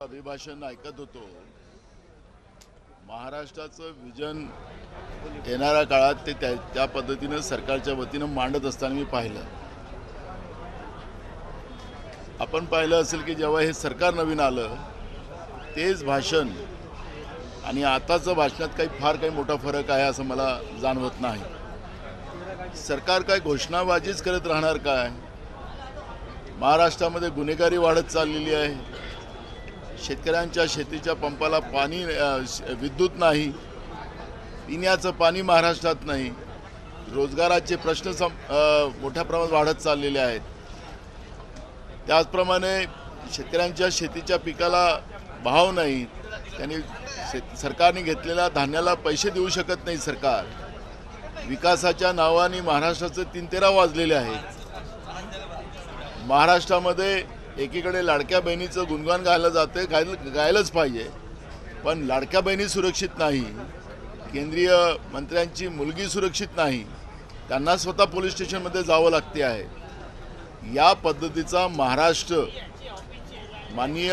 अभिभाषण ऐकत होतो. महाराष्ट्राचं विजन येणाऱ्या काळात ते त्या पद्धतीनं सरकारच्या वतीनं मांडत असताना मी पाहिलं. आपण पाहिलं असेल की जेव्हा हे सरकार नवीन आलं तेच भाषण आणि आताचं भाषणात फार काही मोठा फरक आहे असं मला जाणवत नाही. सरकार काय घोषणाबाजीच करत राहणार काय? महाराष्ट्रामध्ये गुन्हेगारी वाढत चाललेली आहे. शेतकऱ्यांच्या शेतीच्या पंपाला पाणी विद्युत नाही, पिण्याचं पाणी महाराष्ट्रात नाही, रोजगाराचे प्रश्न मोठ्या प्रमाणात वाढत चाललेले आहेत. त्याचप्रमाणे शेतकऱ्यांच्या शेतीच्या पिकाला भाव नाही, त्यांनी सरकारने घेतलेल्या धान्याला पैसे देऊ शकत नाही. सरकार विकासाच्या नावाने महाराष्ट्राचं 3-13 वाजलेले आहेत. महाराष्ट्रामध्ये एकीकडे लाडक्या बहिणीचं गुणगान गायलं जाते, गायलंच पाहिजे, पण लाडक्या बहिणी सुरक्षित नाही, केंद्रीय मंत्र्यांची मुलगी सुरक्षित नाही, त्यांना स्वतः पोलीस स्टेशनमध्ये जावं लागते आहे. या पद्धतीचा महाराष्ट्र माननीय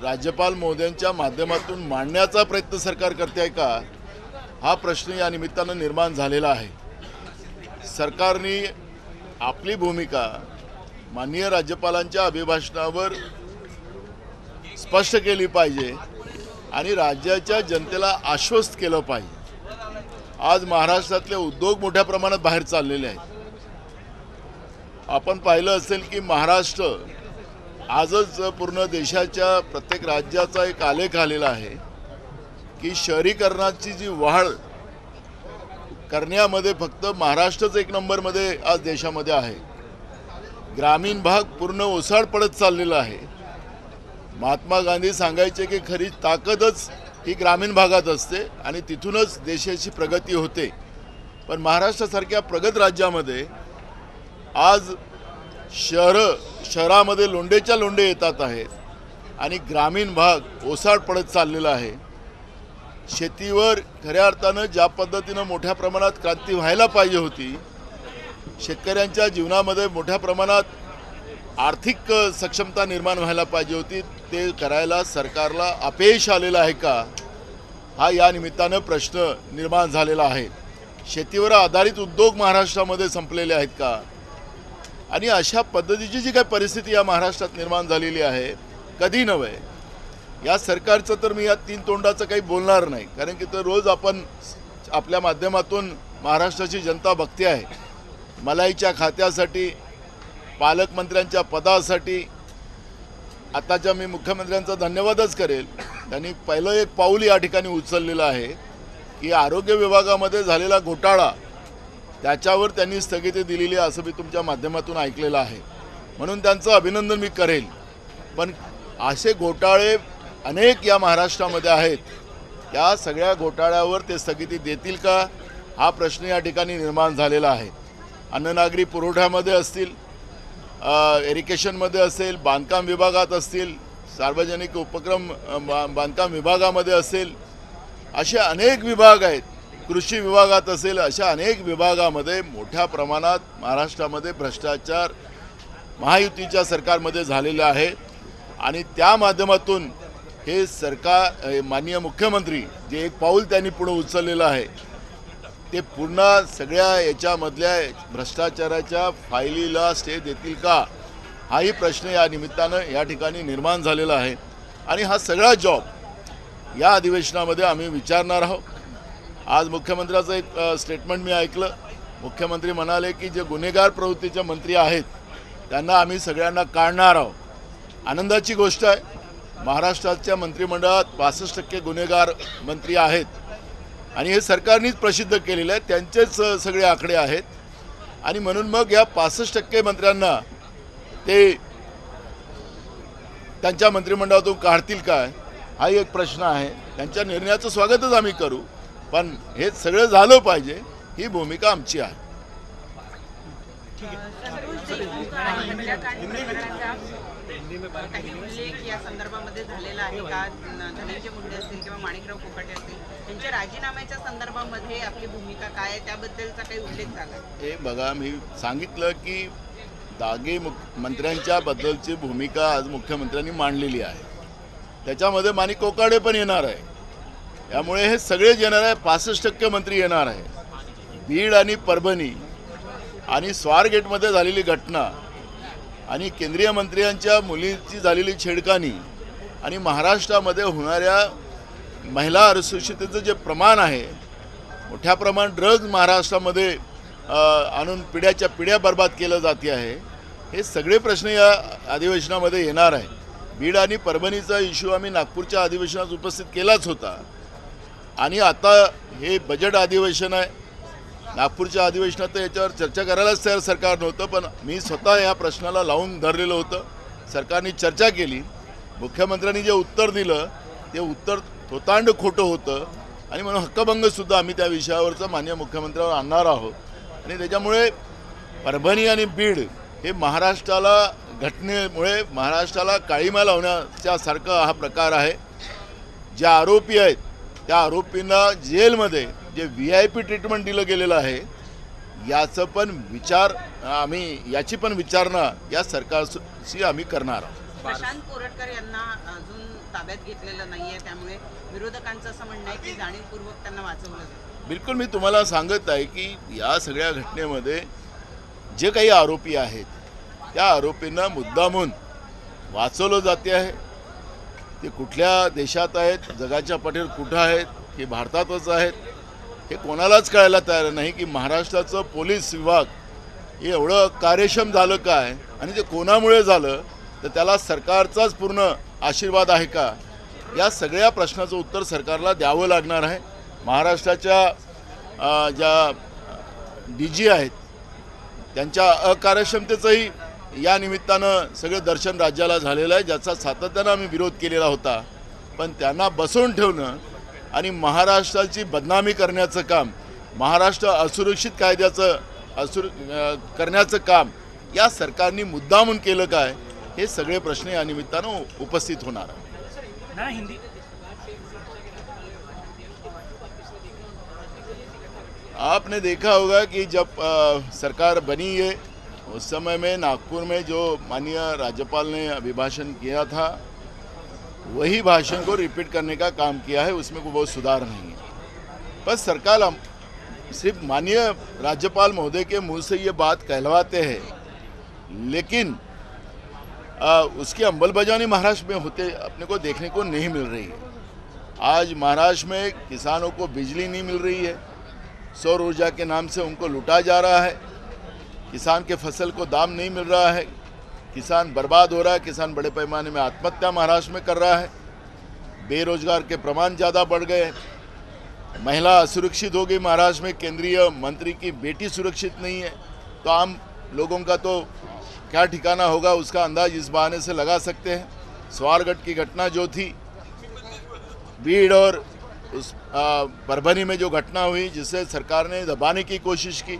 राज्यपाल महोदयांच्या माध्यमातून मांडण्याचा प्रयत्न सरकार करते आहे का, हा प्रश्न या निमित्तानं निर्माण झालेला आहे. सरकारने आपली भूमिका माननीय राज्यपालांच्या अभिभाषणावर स्पष्ट केली पाहिजे आणि राज्याच्या जनतेला आश्वस्त केलं पाहिजे. आज महाराष्ट्रातले उद्योग मोठ्या प्रमाणात बाहेर चाललेले आहेत. आपण पाहिलं असेल की महाराष्ट्र आजच पूर्ण देशाच्या प्रत्येक राज्याचा एक आलेख आलेला आहे की शहरीकरणाची जी वाढ करण्यामध्ये फक्त महाराष्ट्रच 1 नंबरमध्ये आज देशामध्ये आहे. ग्रामीण भाग पूर्ण ओसाड पडत चाललेला आहे. महात्मा गांधी सांगायचे की खरी ताकदच ही ग्रामीण भागात असते आणि तिथूनच देशाची प्रगती होते. पण महाराष्ट्रासारख्या प्रगत राज्यामध्ये आज शहरामध्ये लोंढेच्या लोंढे येतात आहेत आणि ग्रामीण भाग ओसाड पडत चाललेला आहे. शेतीवर खऱ्या अर्थानं ज्या पद्धतीनं मोठ्या प्रमाणात क्रांती व्हायला पाहिजे होती, शेतकऱ्यांच्या जीवनामध्ये मोठ्या प्रमाणात आर्थिक सक्षमता निर्माण व्हायला पाहिजे होती, ते करायला सरकारला अपयश आलेलं आहे का, हा या निमित्तानं प्रश्न निर्माण झालेला आहे. शेतीवर आधारित उद्योग महाराष्ट्रामध्ये संपलेले आहेत का? आणि अशा पद्धतीची जी काही परिस्थिती या महाराष्ट्रात निर्माण झालेली आहे, कधी नव्हे. या सरकारचं तर मी या 3 तोंडाचं काही बोलणार नाही, कारण की तर रोज आपण आपल्या माध्यमातून महाराष्ट्राची जनता बघते आहे. मलाईच्या खात्यासाठी, पालकमंत्र्यांच्या पदासाठी आताच्या मी मुख्यमंत्र्यांचा धन्यवादच करेल. त्यांनी पहिलं एक पाऊल या ठिकाणी उचललेलं आहे की आरोग्य विभागामध्ये झालेला घोटाळा त्याच्यावर त्यांनी स्थगिती दिलेली आहे असं मी तुमच्या माध्यमातून ऐकलेलं आहे. म्हणून त्यांचं अभिनंदन मी करेल. पण असे घोटाळे अनेक या महाराष्ट्रामध्ये आहेत. या सगळ्या घोटाळ्यावर ते स्थगिती देतील का, हा प्रश्न या ठिकाणी निर्माण झालेला आहे. अन्ननागरी पुरवठ्यामध्ये असतील, इरिगेशनमध्ये असेल, बांधकाम विभागात असतील, सार्वजनिक उपक्रम बांधकाम विभागामध्ये असेल, असे अनेक विभाग आहेत, कृषी विभागात असेल, अशा अनेक विभागामध्ये मोठ्या प्रमाणात महाराष्ट्रामध्ये भ्रष्टाचार महायुतीच्या सरकारमध्ये झालेला आहे. आणि त्या माध्यमातून हे सरकार माननीय मुख्यमंत्री जे एक पाऊल त्यांनी पुढे उचललेलं आहे ते पुन्हा सगळ्या याच्यामधल्या भ्रष्टाचाराच्या फायलीला स्टे देतील का, हाही प्रश्न या निमित्तानं या ठिकाणी निर्माण झालेला आहे. आणि हा सगळा जॉब या अधिवेशनामध्ये आम्ही विचारणार आहोत. आज मुख्यमंत्र्याचं एक स्टेटमेंट मी ऐकलं. मुख्यमंत्री म्हणाले की जे गुन्हेगार प्रवृत्तीचे मंत्री आहेत त्यांना आम्ही सगळ्यांना काढणार आहोत. आनंदाची गोष्ट आहे. महाराष्ट्राच्या मंत्रिमंडळात 65% गुन्हेगार मंत्री आहेत आणि हे सरकारनेच प्रसिद्ध केलेलं आहे, त्यांचेच सगळे आकडे आहेत. आणि म्हणून मग या 65% मंत्र्यांना ते त्यांच्या मंत्रिमंडळातून काढतील काय, हाही एक प्रश्न आहे. त्यांच्या निर्णयाचं स्वागतच आम्ही करू, पण हे सगळं झालं पाहिजे, ही भूमिका आमची आहे. काही उल्लेख या संदर्भामध्ये झालेला आहे का? धनंजय मुंडे असतील किंवा माणिकराव कोकाटे असतील त्यांच्या राजीनाम्याच्या संदर्भामध्ये आपली भूमिका काय आहे, त्याबद्दलचा काही उल्लेख झाला? हे बघा, मी सांगितलं की दागे मंत्र्यांच्या बद्दलची भूमिका आज मुख्यमंत्र्यांनी मांडलेली आहे. त्याच्यामध्ये माणिक कोकाटे पण येणार आहे. त्यामुळे हे सगळेच येणार आहे. 65% मंत्री येणार आहे. बीड आणि परभणी आणि स्वारगेटमध्ये झालेली घटना आणि केंद्रीय मंत्र्यांच्या मुलीची झालेली छेडखानी आणि महाराष्ट्रामध्ये होणाऱ्या महिला असुरक्षिततेचं जे प्रमाण आहे, मोठ्या प्रमाणात ड्रग्ज महाराष्ट्रामध्ये आणून पिढ्याच्या पिढ्या बर्बाद केलं जाते आहे, हे सगळे प्रश्न या अधिवेशनामध्ये येणार आहे. बीड आणि परभणीचा इश्यू आम्ही नागपूरच्या अधिवेशनात उपस्थित केलाच होता आणि आता हे बजेट अधिवेशन आहे. नागपूरच्या अधिवेशनात तर याच्यावर चर्चा करायलाच तयार सरकार नव्हतं, पण मी स्वतः या प्रश्नाला लावून धरलेलं होतं. सरकारने चर्चा केली. मुख्यमंत्र्यांनी जे उत्तर दिलं ते उत्तर थोतांड खोटं होतं आणि म्हणून हक्कभंगसुद्धा आम्ही त्या विषयावरचं माननीय मुख्यमंत्र्यांवर आणणार आहोत. आणि त्याच्यामुळे परभणी आणि बीड हे महाराष्ट्राला घटनेमुळे महाराष्ट्राला काळीमा लावण्याच्यासारखा हा प्रकार आहे. जे आरोपी आहेत त्या आरोपींना जेलमध्ये जे VIP ट्रीटमेंट दिलं गेलेलं आहे याची पण विचारणा या सरकारशी आम्ही करणार आहोत. प्रशांत कोरटकर यांना अजून ताब्यात घेतलेलं नाहीये, त्यामुळे विरोधकांचं असं म्हणणं आहे की जाणीवपूर्वक त्यांना वाचवलं जातं. बिलकुल मी तुम्हाला सांगत आहे की या सगळ्या घटनेमध्ये जे काही आरोपी आहेत त्या आरोपींना मुद्दामून वाचवलं जाते आहे. ते कुठल्या देशात आहेत, जगाच्या पाठीवर कुठं आहेत, हे भारतातच आहेत, हे कोणालाच कळायला तयार नाही की महाराष्ट्राचं पोलीस विभाग हे एवढं कार्यक्षम झालं काय आणि ते कोणामुळे झालं, तर त्याला सरकारचाच पूर्ण आशीर्वाद आहे का, या सगळ्या प्रश्नाचं उत्तर सरकारला द्यावं लागणार आहे. महाराष्ट्राच्या ज्या DG आहेत त्यांच्या अकार्यक्षमतेचंही या निमित्तानं सगळं दर्शन राज्याला झालेलं आहे, ज्याचा सातत्यानं आम्ही विरोध केलेला होता. पण त्यांना बसवून ठेवणं आणि महाराष्ट्राची बदनामी करण्याचं काम, महाराष्ट्र असुरक्षित कायद्याचं करण्याचं काम या सरकारने मुद्दामून केलं काय, हे सगळे प्रश्न या निमित्तानं उपस्थित होणार आहे. आपने देखा होगा कि जब सरकार बनी है उस समय में नागपुर में जो माननीय राज्यपाल ने अभिभाषण किया था वही भाषण को रिपीट करने का काम किया है, उसमें कोई बहुत सुधार नहीं है. बस सरकार सिर्फ माननीय राज्यपाल महोदय के मुंह से ये बात कहलवाते हैं, लेकिन उसकी अंमलबजावनी महाराष्ट्र में होते अपने को देखने को नहीं मिल रही है. आज महाराष्ट्र में किसानों को बिजली नहीं मिल रही है, सौर ऊर्जा के नाम से उनको लूटा जा रहा है, किसान के फसल को दाम नहीं मिल रहा है, किसान बर्बाद हो रहा है, किसान बड़े पैमाने में आत्महत्या महाराष्ट्र में कर रहा है, बेरोजगार के प्रमाण ज़्यादा बढ़ गए, महिला असुरक्षित हो गई महाराष्ट्र में, केंद्रीय मंत्री की बेटी सुरक्षित नहीं है. तो आम लोगों का तो क्या ठिकाना होगा उसका अंदाज इस बहाने से लगा सकते हैं. स्वारगेट की घटना जो थी, बीड़ और उस परभणी में जो घटना हुई जिसे सरकार ने दबाने की कोशिश की,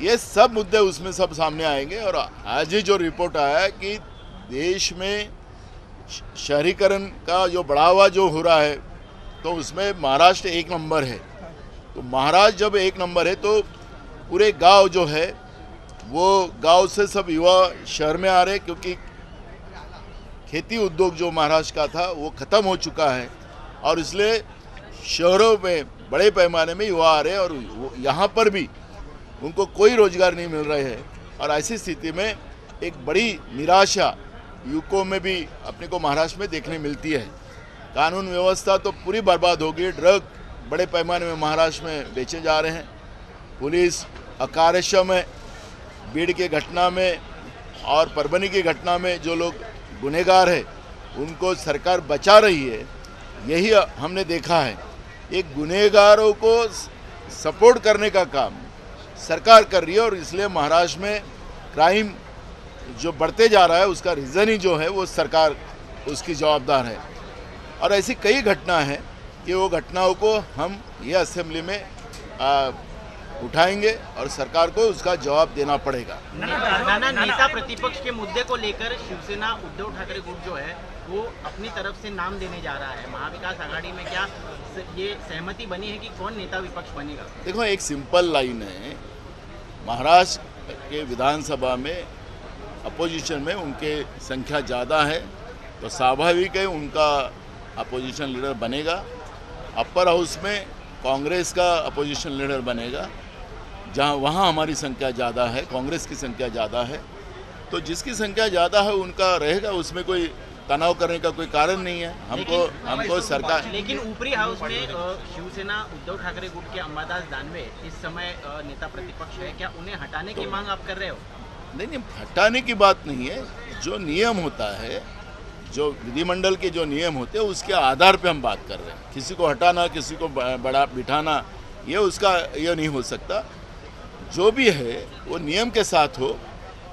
ये सब मुद्दे उसमें सब सामने आएंगे. और आज ही जो रिपोर्ट आया है कि देश में शहरीकरण का जो बढ़ावा जो हो रहा है तो उसमें महाराष्ट्र 1 नंबर है. तो महाराष्ट्र जब 1 नंबर है तो पूरे गांव जो है वो गांव से सब युवा शहर में आ रहे, क्योंकि खेती उद्योग जो महाराष्ट्र का था वो ख़त्म हो चुका है और इसलिए शहरों में बड़े पैमाने में युवा आ रहे हैं और यहाँ पर भी उनको कोई रोजगार नहीं मिल रहे हैं. और ऐसी स्थिति में एक बड़ी निराशा युवकों में भी अपने को महाराष्ट्र में देखने मिलती है. कानून व्यवस्था तो पूरी बर्बाद हो गई, ड्रग बड़े पैमाने में महाराष्ट्र में बेचे जा रहे हैं, पुलिस अकार्यक्षम है. बीड़ की घटना में और परभणी की घटना में जो लोग गुनहगार है उनको सरकार बचा रही है, यही हमने देखा है. एक गुनहगारों को सपोर्ट करने का काम सरकार कर रही है और इसलिए महाराष्ट्र में क्राइम जो बढ़ते जा रहा है उसका रीज़न ही जो है वो सरकार उसकी जवाबदार है. और ऐसी कई घटना है कि वो घटनाओं को हम ये असेंबली में उठाएंगे और सरकार को उसका जवाब देना पड़ेगा. नाना, नेता प्रतिपक्ष के मुद्दे को लेकर शिवसेना उद्धव ठाकरे गुट जो है वो अपनी तरफ से नाम देने जा रहा है. महाविकास आघाड़ी में क्या ये सहमति बनी है कि कौन नेता विपक्ष बनेगा? देखो, एक सिंपल लाइन है. महाराष्ट्र के विधानसभा में अपोजिशन में उनके संख्या ज़्यादा है, तो स्वाभाविक है उनका अपोजिशन लीडर बनेगा। अपर हाउस में कांग्रेस का अपोजिशन लीडर बनेगा, जहां वहां हमारी संख्या ज़्यादा है, कांग्रेस की संख्या ज़्यादा है। तो जिसकी संख्या ज़्यादा है उनका रहेगा, उसमें कोई तनाव करने का कोई कारण नहीं है। हमको सरकार, लेकिन ऊपरी हाउस में शिवसेना उद्धव ठाकरे गुट के अंबादास दानवे इस समय नेता प्रतिपक्ष है, क्या उन्हें हटाने की मांग आप कर रहे हो? नहीं, हटाने की बात नहीं है। जो नियम होता है, जो विधिमंडल के जो नियम होते हैं, उसके आधार पे हम बात कर रहे हैं। किसी को हटाना, किसी को बड़ा बिठाना, ये नहीं हो सकता। जो भी है वो नियम के साथ हो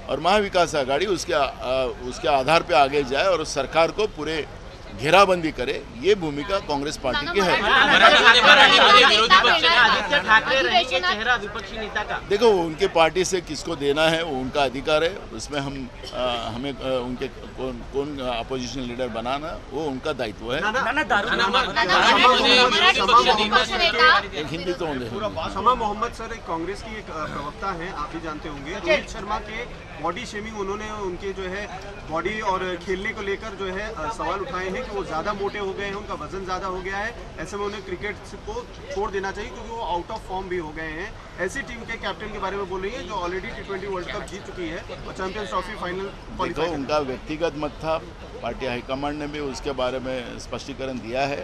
और महाविकास आघाड़ी उसके आधार पे आगे जाए और सरकार को पूरे घेराबंदी करे, ये भूमिका कांग्रेस पार्टी की है। आदित्य ठाकरे रहेंगे चेहरा विपक्षी नेता का। देखो, उनके पार्टी से किसको देना है वो उनका अधिकार है। उसमें हमें उनके कौन अपोजिशन लीडर बनाना वो उनका दायित्व है। हिंदी तो शमा मोहम्मद सर एक कांग्रेस की एक प्रवक्ता हैं, आप भी जानते होंगे। रोहित शर्मा के बॉडी शेमिंग, उन्होंने उनके जो है बॉडी और खेलने को लेकर जो है सवाल उठाए हैं कि वो ज़्यादा मोटे हो गए हैं, उनका वजन ज़्यादा हो गया है, ऐसे में उन्हें क्रिकेट को छोड़ देना चाहिए क्योंकि वो आउट ऑफ फॉर्म भी हो गए हैं। ऐसी टीम के कैप्टन के बारे में बोल रही है जो ऑलरेडी T20 वर्ल्ड कप जीत चुकी है और चैंपियंस ट्रॉफी फाइनल। देखो, उनका व्यक्तिगत मत था, पार्टी हाईकमांड ने भी उसके बारे में स्पष्टीकरण दिया है।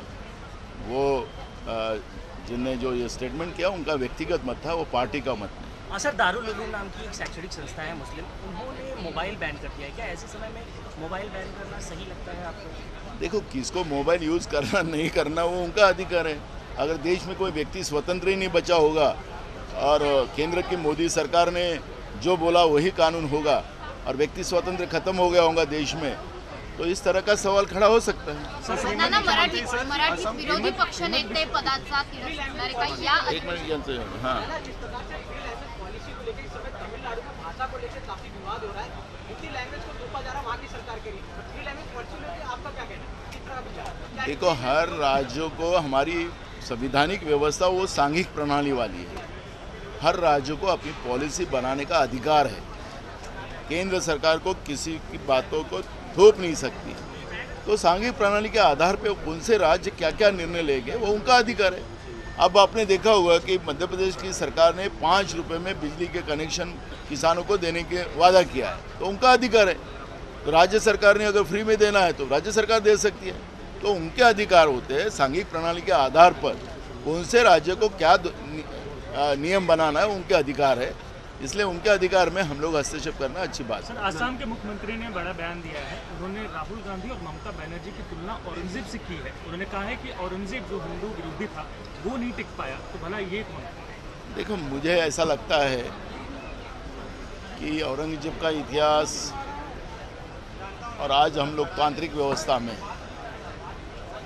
वो जिनने जो ये स्टेटमेंट किया उनका व्यक्तिगत मत था, वो पार्टी का मत नहीं। सर, दारुल उलूम नाम की एक शैक्षणिक संस्था है मुस्लिम, उन्होंने मोबाइल बैन कर दिया है। क्या ऐसे समय में मोबाइल बैन करना सही लगता है आपको? देखो, किसको मोबाइल यूज़ करना नहीं करना वो उनका अधिकार है। अगर देश में कोई व्यक्ति स्वतंत्र ही नहीं बचा होगा और केंद्र की मोदी सरकार ने जो बोला वही कानून होगा और व्यक्ति स्वतंत्र खत्म हो गया होगा देश में, तो इस तरह का सवाल खड़ा हो सकता है। मराठी विरोधी पक्ष नेते पदाचा तिढा सोडणारे का या एक मिनट यांचं, हाँ, देखो, हर राज्यों को हमारी संवैधानिक व्यवस्था वो सांघिक प्रणाली वाली है। हर राज्य को अपनी पॉलिसी बनाने का अधिकार है। केंद्र सरकार को किसी की बातों को थोप नहीं सकती। तो सांघिक प्रणाली के आधार पे कौन से राज्य क्या क्या निर्णय लेंगे वो उनका अधिकार है। अब आपने देखा होगा कि मध्य प्रदेश की सरकार ने 5 रुपये में बिजली के कनेक्शन किसानों को देने के वादा किया है, तो उनका अधिकार है। तो राज्य सरकार ने अगर फ्री में देना है तो राज्य सरकार दे सकती है। तो उनके अधिकार होते हैं। सांघिक प्रणाली के आधार पर कौन से राज्य को क्या नियम बनाना है उनके अधिकार है, इसलिए उनके अधिकार में हम लोग हस्तक्षेप करना अच्छी बात है। सर, असम के मुख्यमंत्री ने बड़ा बयान दिया है। उन्होंने राहुल गांधी और ममता बनर्जी की तुलना औरंगजेब से की है। उन्होंने कहा है कि औरंगजेब जो हिंदू विरोधी था वो नहीं टिक पाया, तो भला ये कौन है? देखो, मुझे ऐसा लगता है कि औरंगजेब का इतिहास और आज हम लोकतांत्रिक व्यवस्था में,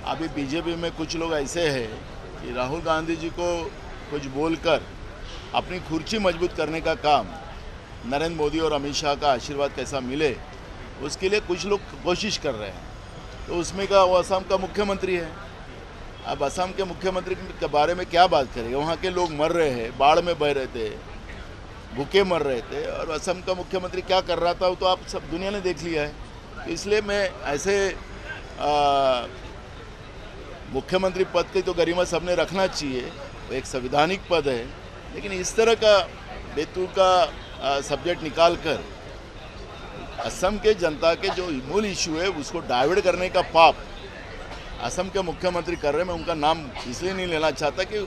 अभी बीजेपी में कुछ लोग ऐसे हैं कि राहुल गांधी जी को कुछ बोलकर अपनी कुर्सी मजबूत करने का काम, नरेंद्र मोदी और अमित शाह का आशीर्वाद कैसा मिले उसके लिए कुछ लोग कोशिश कर रहे हैं। तो उसमें का वो असम का मुख्यमंत्री है। अब असम के मुख्यमंत्री के बारे में क्या बात करेंगे? वहाँ के लोग मर रहे हैं, बाढ़ में बह रहे थे, भूखे मर रहे थे, और असम का मुख्यमंत्री क्या कर रहा था वो तो आप सब दुनिया ने देख लिया है। तो इसलिए मैं ऐसे मुख्यमंत्री पद की तो गरिमा सबने रखना चाहिए, वो एक संवैधानिक पद है, लेकिन इस तरह का बेतुका का सब्जेक्ट निकाल कर असम के जनता के जो मूल इशू है उसको डाइवर्ट करने का पाप असम के मुख्यमंत्री कर रहे हैं। मैं उनका नाम इसलिए नहीं लेना चाहता कि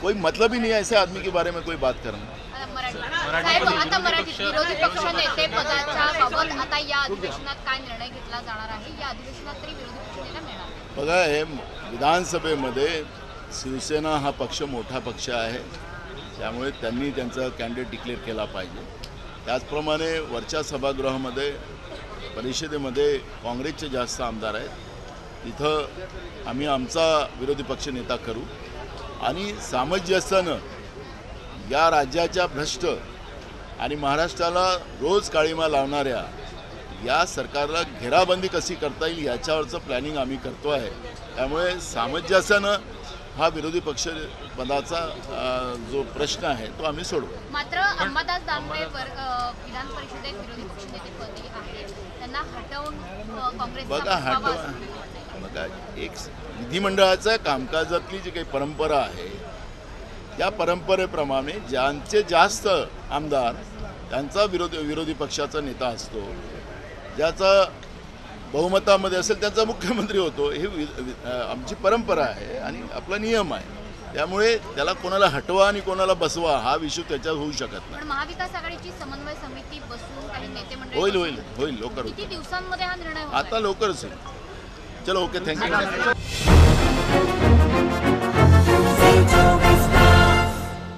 कोई मतलब ही नहीं है ऐसे आदमी के बारे में कोई बात करना। आता मराठी विरोधी पक्ष नेते पदाच्या बाबत आता या अधिवेशनात काय निर्णय घेतला जाणार आहे? या अधिवेशनात तरी विरोधी पक्ष नेता मिळणार? बघा, हे विधानसभेमध्ये शिवसेना हा पक्ष मोठा पक्ष आहे, त्यामुळे त्यांनी त्यांचा कॅन्डिडेट डिक्लेअर केला पाहिजे। त्याचप्रमाणे वरच्या सभागृहामध्ये परिषदेमध्ये काँग्रेसचे जास्त आमदार आहेत, तिथं आम्ही आमचा विरोधी पक्ष नेता करू आणि सामंजस्यानं या राज्याच्या भ्रष्ट आणि महाराष्ट्राला रोज काळीमा लावणाऱ्या या सरकारला घेराबंदी कशी करता येईल याच्यावरचं प्लॅनिंग आम्ही करतो आहे। त्यामुळे सामंजस्यानं हा विरोधी पक्ष पदाचा जो प्रश्न आहे तो आम्ही सोडवू. मात्र अंबादास दानवे विधान परिषदेत विरोधी पक्षनेतेपदी आहेत, त्यांना हटवून काँग्रेसचा बघा, एक विधिमंडळाच्या कामकाजातली जी काही परंपरा आहे त्या परंपरेप्रमाणे ज्यांचे जास्त आमदार त्यांचा विरोधी पक्षाचा नेता असतो, ज्याचा बहुमतामध्ये असेल त्याचा मुख्यमंत्री होतो. हे आमची परंपरा आहे आणि आपला नियम आहे. त्यामुळे त्याला कोणाला हटवा आणि कोणाला बसवा हा विषय त्याच्यात होऊ शकत नाही. पण महाविकास आघाडीची समन्वय समिती बसून काही नेते मंडळी होईल लवकर. किती दिवसांमध्ये हा निर्णय होईल? आता लवकरच होईल. चलो, ओके, थँक्यू.